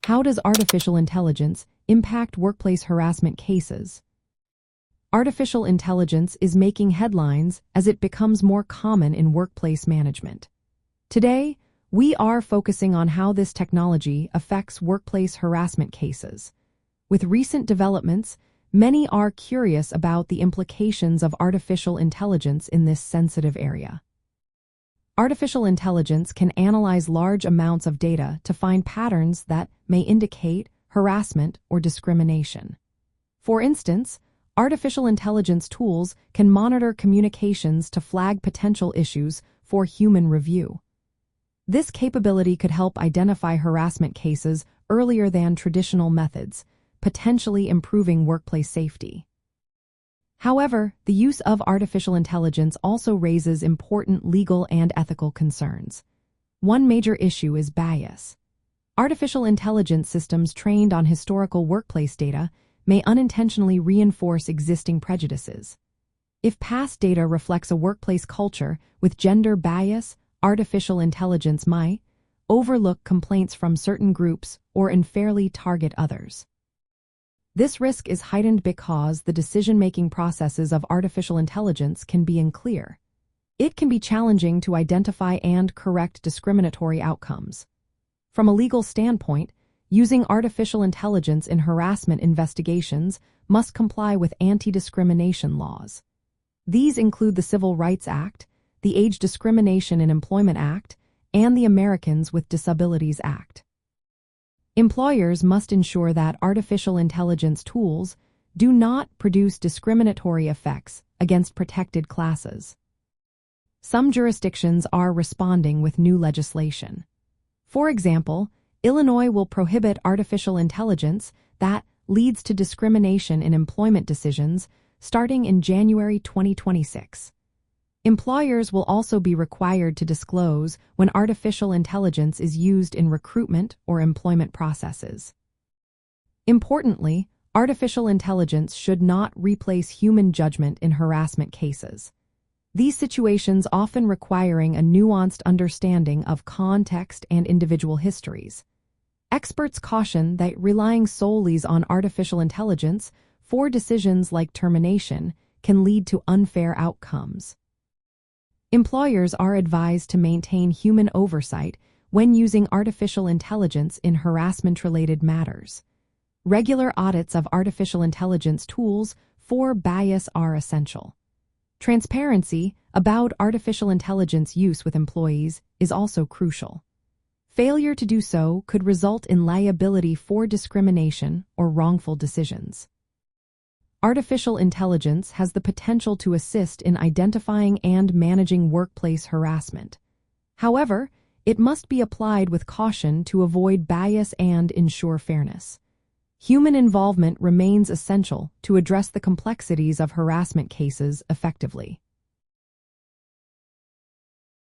How does artificial intelligence impact workplace harassment cases? Artificial intelligence is making headlines as it becomes more common in workplace management. Today, we are focusing on how this technology affects workplace harassment cases. With recent developments, many are curious about the implications of artificial intelligence in this sensitive area. Artificial intelligence can analyze large amounts of data to find patterns that may indicate harassment or discrimination. For instance, artificial intelligence tools can monitor communications to flag potential issues for human review. This capability could help identify harassment cases earlier than traditional methods, potentially improving workplace safety. However, the use of artificial intelligence also raises important legal and ethical concerns. One major issue is bias. Artificial intelligence systems trained on historical workplace data may unintentionally reinforce existing prejudices. If past data reflects a workplace culture with gender bias, artificial intelligence might overlook complaints from certain groups or unfairly target others. This risk is heightened because the decision-making processes of artificial intelligence can be unclear. It can be challenging to identify and correct discriminatory outcomes. From a legal standpoint, using artificial intelligence in harassment investigations must comply with anti-discrimination laws. These include the Civil Rights Act, the Age Discrimination in Employment Act, and the Americans with Disabilities Act. Employers must ensure that artificial intelligence tools do not produce discriminatory effects against protected classes. Some jurisdictions are responding with new legislation. For example, Illinois will prohibit artificial intelligence that leads to discrimination in employment decisions starting in January 2026. Employers will also be required to disclose when artificial intelligence is used in recruitment or employment processes. Importantly, artificial intelligence should not replace human judgment in harassment cases. These situations often requiring a nuanced understanding of context and individual histories. Experts caution that relying solely on artificial intelligence for decisions like termination can lead to unfair outcomes. Employers are advised to maintain human oversight when using artificial intelligence in harassment-related matters. Regular audits of artificial intelligence tools for bias are essential. Transparency about artificial intelligence use with employees is also crucial. Failure to do so could result in liability for discrimination or wrongful decisions. Artificial intelligence has the potential to assist in identifying and managing workplace harassment. However, it must be applied with caution to avoid bias and ensure fairness. Human involvement remains essential to address the complexities of harassment cases effectively.